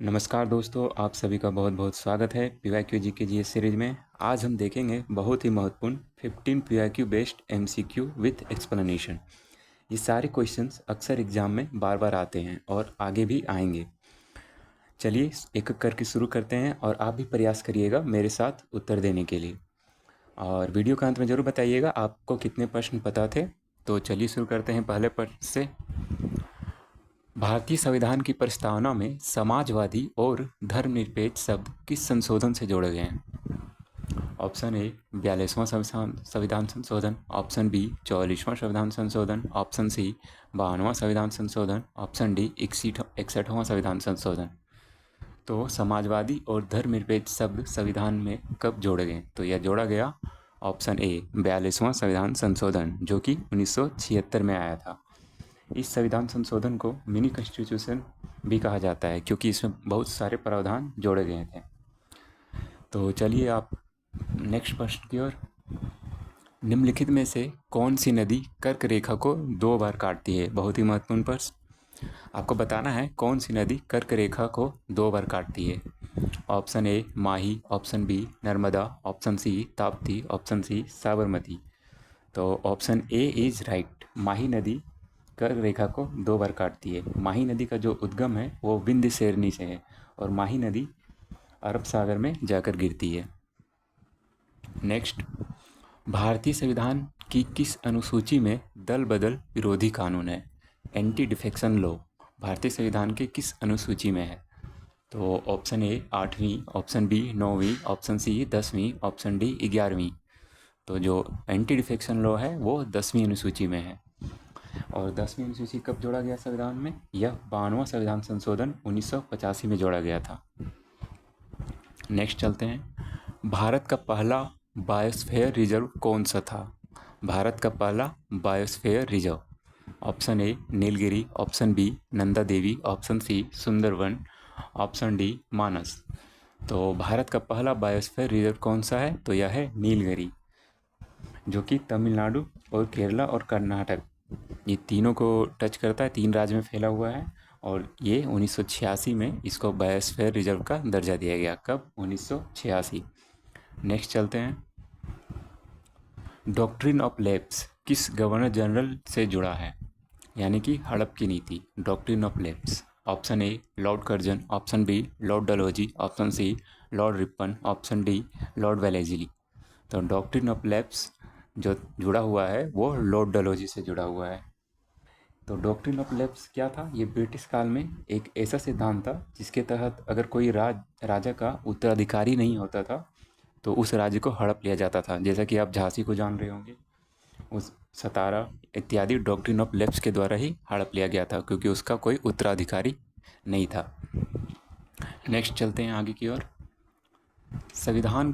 नमस्कार दोस्तों, आप सभी का बहुत बहुत स्वागत है पीवाईक्यू जीके जीएस सीरीज में। आज हम देखेंगे बहुत ही महत्वपूर्ण 15 PYQ based MCQ with explanation. ये सारे क्वेश्चंस अक्सर एग्जाम में बार बार आते हैं और आगे भी आएंगे। चलिए एक एक करके शुरू करते हैं और आप भी प्रयास करिएगा मेरे साथ उत्तर देने के लिए। और वीडियो के अंत में ज़रूर बताइएगा आपको कितने प्रश्न पता थे। तो चलिए शुरू करते हैं पहले प्रश्न से। भारतीय संविधान की प्रस्तावना में समाजवादी और धर्मनिरपेक्ष शब्द किस संशोधन से जोड़े गए हैं? ऑप्शन ए 42वां संविधान संशोधन, ऑप्शन बी 44वां संविधान संशोधन, ऑप्शन सी 52वां संविधान संशोधन, ऑप्शन डी 61वां संविधान संशोधन। तो समाजवादी और धर्मनिरपेक्ष शब्द संविधान में कब जोड़े गए? तो यह जोड़ा गया ऑप्शन ए 42वां संविधान संशोधन, जो कि 1976 में आया था। इस संविधान संशोधन को मिनी कॉन्स्टिट्यूशन भी कहा जाता है क्योंकि इसमें बहुत सारे प्रावधान जोड़े गए थे। तो चलिए आप नेक्स्ट प्रश्न की ओर। निम्नलिखित में से कौन सी नदी कर्क रेखा को 2 बार काटती है? बहुत ही महत्वपूर्ण प्रश्न। आपको बताना है कौन सी नदी कर्क रेखा को 2 बार काटती है। Option A Mahi, option B Narmada, option C Tapti, option C Sabarmati. तो option A is right. Mahi नदी कर्क रेखा को 2 बार काटती है। माही नदी का जो उद्गम है वो विंध्य शेरनी से है और माही नदी अरब सागर में जाकर गिरती है। नेक्स्ट, भारतीय संविधान की किस अनुसूची में दल बदल विरोधी कानून है? एंटी डिफेक्शन लॉ भारतीय संविधान के किस अनुसूची में है? तो ऑप्शन ए 8वीं, ऑप्शन बी 9वीं, ऑप्शन सी 10वीं, ऑप्शन डी 11वीं। तो जो एंटी डिफेक्शन लॉ है वो 10वीं अनुसूची में है। और 10वीं अनुसूची कब जोड़ा गया संविधान में? यह 52वां संविधान संशोधन 1985 में जोड़ा गया था। नेक्स्ट चलते हैं। भारत का पहला बायोस्फीयर रिजर्व कौन सा था? भारत का पहला biosphere reserve. Option A Nilgiri, option B Nanda Devi, option C Sundarban, option D Manas. तो भारत का पहला बायोस्फीयर रिजर्व कौन सा है? तो यह है नीलगिरी, जो कि तमिलनाडु और केरला और कर्नाटक ये तीनों को टच करता है। 3 राज्य में फैला हुआ है और ये 1986 में इसको बायोस्फीयर रिजर्व का दर्जा दिया गया। कब? 1986। नेक्स्ट चलते हैं। डॉक्ट्रिन ऑफ लैप्स किस गवर्नर जनरल से जुड़ा है? यानी कि हड़प की नीति, doctrine of lapse. Option A Lord Curzon, option B Lord Dalhousie, option C Lord Ripon, option D Lord Wellesley. तो डॉक्ट्रिन ऑफ लैप्स जो जुड़ा हुआ है वो लॉर्ड डलहौजी से जुड़ा हुआ है। तो डॉक्ट्रिन ऑफ लैप्स क्या था? ये ब्रिटिश काल में एक ऐसा सिद्धांत था जिसके तहत अगर कोई राजा का उत्तराधिकारी नहीं होता था तो उस राज्य को हड़प लिया जाता था। जैसा कि आप झांसी को जान रहे होंगे, उस सतारा इत्यादि डॉक्ट्रिन ऑफ लैप्स के द्वारा ही हड़प लिया गया था क्योंकि उसका कोई उत्तराधिकारी नहीं था। नेक्स्ट चलते हैं आगे की ओर। संविधान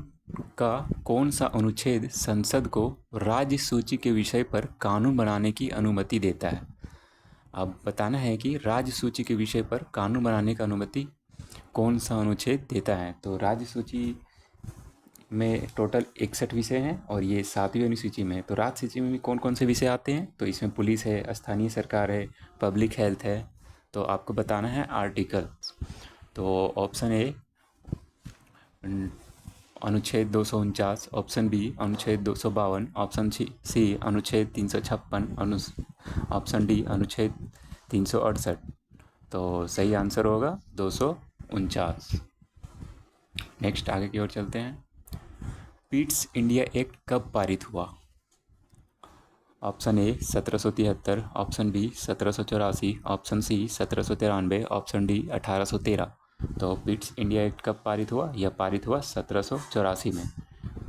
का कौन सा अनुच्छेद संसद को राज्य सूची के विषय पर कानून बनाने की अनुमति देता है? अब बताना है कि राज्य सूची के विषय पर कानून बनाने का अनुमति कौन सा अनुच्छेद देता है। तो राज्य सूची में टोटल 61 विषय हैं और ये 7वीं अनुसूची में है। तो राज्य सूची में भी कौन कौन से विषय आते हैं? तो इसमें पुलिस है, स्थानीय सरकार है, पब्लिक हेल्थ है। तो आपको बताना है आर्टिकल। तो ऑप्शन ए अनुच्छेद 249, ऑप्शन बी अनुच्छेद 252, ऑप्शन सी अनुच्छेद 356, ऑप्शन डी अनुच्छेद 368। तो सही आंसर होगा 249। नेक्स्ट आगे की ओर चलते हैं। पिट्स इंडिया एक्ट कब पारित हुआ? Option A 1773, option B 1784, option C 1793, option D 1813। तो पिट्स इंडिया एक्ट कब पारित हुआ? यह पारित हुआ 1784 में।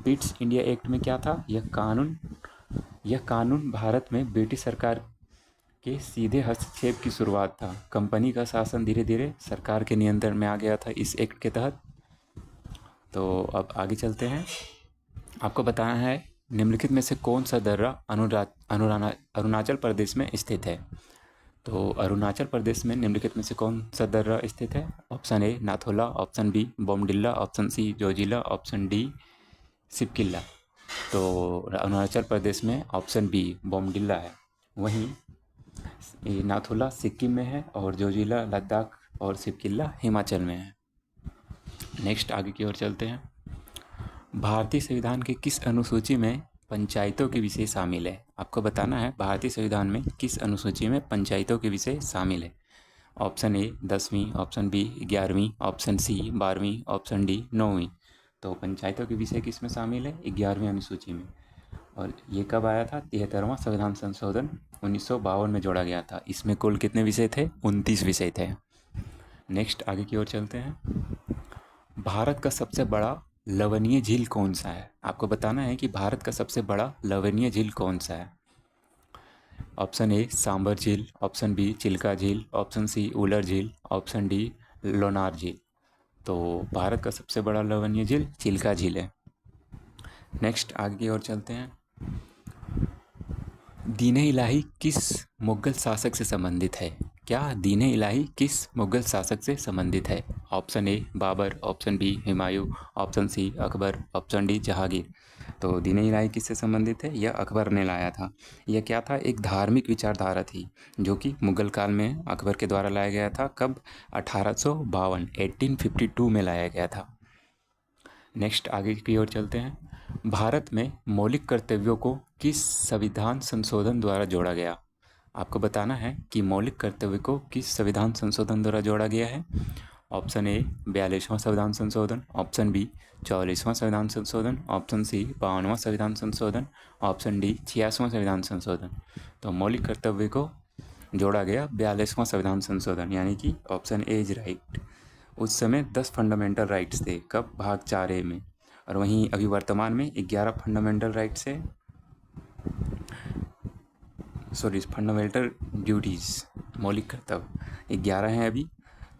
पिट्स इंडिया एक्ट में क्या था? यह कानून भारत में ब्रिटिश सरकार के सीधे हस्तक्षेप की शुरुआत था। कंपनी का शासन धीरे धीरे सरकार के नियंत्रण में आ गया था इस एक्ट के तहत। तो अब आगे चलते हैं। आपको बताना है निम्नलिखित में से कौन सा दर्रा अरुणाचल प्रदेश में स्थित है? तो अरुणाचल प्रदेश में निम्नलिखित में से कौन सा दर्रा स्थित है? Option A Nathu La, option B Bomdila, option C Zoji La, option D Shipki La. तो अरुणाचल प्रदेश में ऑप्शन बी बोमडिल्ला है। वहीं नाथुला सिक्किम में है और जोजिला लद्दाख और शिव किला हिमाचल में है। नेक्स्ट आगे की ओर चलते हैं। भारतीय संविधान के किस अनुसूची में पंचायतों के विषय शामिल है? आपको बताना है भारतीय संविधान में किस अनुसूची में पंचायतों के विषय शामिल है। ऑप्शन ए 10वीं, ऑप्शन बी 11वीं, ऑप्शन सी 12वीं, ऑप्शन डी 9वीं। तो पंचायतों के विषय किस में शामिल है? 11वीं अनुसूची में। और ये कब आया था? 73वां संविधान संशोधन 1952 में जोड़ा गया था। इसमें कुल कितने विषय थे? 29 विषय थे। नेक्स्ट आगे की ओर चलते हैं। भारत का सबसे बड़ा लवणीय झील कौन सा है? आपको बताना है कि भारत का सबसे बड़ा लवणीय झील कौन सा है। ऑप्शन ए सांबर झील, ऑप्शन बी चिल्का झील, ऑप्शन सी उलर झील, ऑप्शन डी लोनार झील। तो भारत का सबसे बड़ा लवणीय झील चिल्का झील है। नेक्स्ट आगे की ओर चलते हैं। दीन इलाही किस मुगल शासक से संबंधित है? क्या दीन इलाही किस मुगल शासक से संबंधित है? Option A Babur, option B Humayun, option C Akbar, option D Jahangir. तो दीन इलाही किससे संबंधित है? यह अकबर ने लाया था। यह क्या था? एक धार्मिक विचारधारा थी जो कि मुगल काल में अकबर के द्वारा लाया गया था। कब? 1852 में लाया गया था। नेक्स्ट आगे की ओर चलते हैं। भारत में मौलिक कर्तव्यों को किस संविधान संशोधन द्वारा जोड़ा गया? आपको बताना है कि मौलिक कर्तव्य को किस संविधान संशोधन द्वारा जोड़ा गया है। ऑप्शन ए 42वां संविधान संशोधन, ऑप्शन बी 44वां संविधान संशोधन, ऑप्शन सी 52वां संविधान संशोधन, ऑप्शन डी 86वां संविधान संशोधन। तो मौलिक कर्तव्य को जोड़ा गया 42वां संविधान संशोधन, यानी कि ऑप्शन ए इज राइट। उस समय 10 फंडामेंटल राइट्स थे। कब? भाग 4A में। और वहीं अभी वर्तमान में 11 फंडामेंटल राइट्स है, फंडामेंटल ड्यूटीज़, मौलिक कर्तव्य 11 हैं अभी,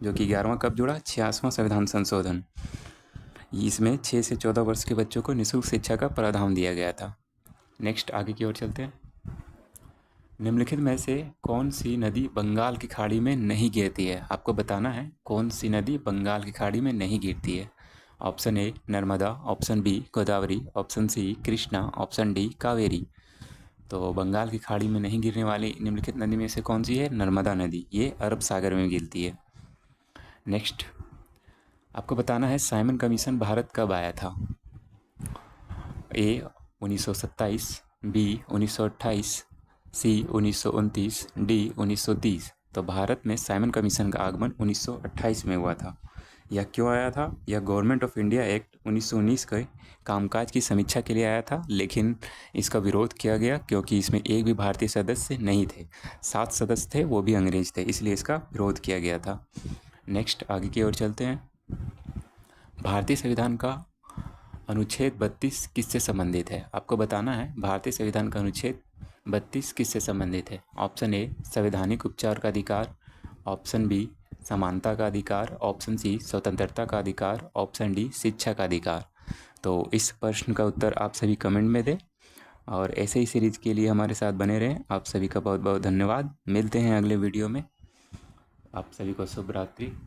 जो कि 11वां कब जुड़ा? 86वां संविधान संशोधन। इसमें 6 से 14 वर्ष के बच्चों को निःशुल्क शिक्षा का प्रावधान दिया गया था। नेक्स्ट आगे की ओर चलते हैं। निम्नलिखित में से कौन सी नदी बंगाल की खाड़ी में नहीं गिरती है? आपको बताना है कौन सी नदी बंगाल की खाड़ी में नहीं गिरती है। Option A Narmada, option B Godavari, option C Krishna, option D Kaveri. तो बंगाल की खाड़ी में नहीं गिरने वाली निम्नलिखित नदी में से कौन सी है? नर्मदा नदी। ये अरब सागर में गिरती है। नेक्स्ट आपको बताना है साइमन कमीशन भारत कब आया था। ए 1927, बी 1928, सी 1929, डी 1930। तो भारत में साइमन कमीशन का आगमन 1928 में हुआ था। यह क्यों आया था? यह गवर्नमेंट ऑफ इंडिया एक्ट 1919 के कामकाज की समीक्षा के लिए आया था, लेकिन इसका विरोध किया गया क्योंकि इसमें एक भी भारतीय सदस्य नहीं थे। 7 सदस्य थे, वो भी अंग्रेज थे, इसलिए इसका विरोध किया गया था। नेक्स्ट आगे की ओर चलते हैं। भारतीय संविधान का अनुच्छेद 32 किससे संबंधित है? आपको बताना है भारतीय संविधान का अनुच्छेद 32 किससे संबंधित है। ऑप्शन ए संवैधानिक उपचार का अधिकार, ऑप्शन बी समानता का अधिकार, ऑप्शन सी स्वतंत्रता का अधिकार, ऑप्शन डी शिक्षा का अधिकार। तो इस प्रश्न का उत्तर आप सभी कमेंट में दें और ऐसे ही सीरीज़ के लिए हमारे साथ बने रहें। आप सभी का बहुत बहुत धन्यवाद। मिलते हैं अगले वीडियो में। आप सभी को शुभ रात्रि।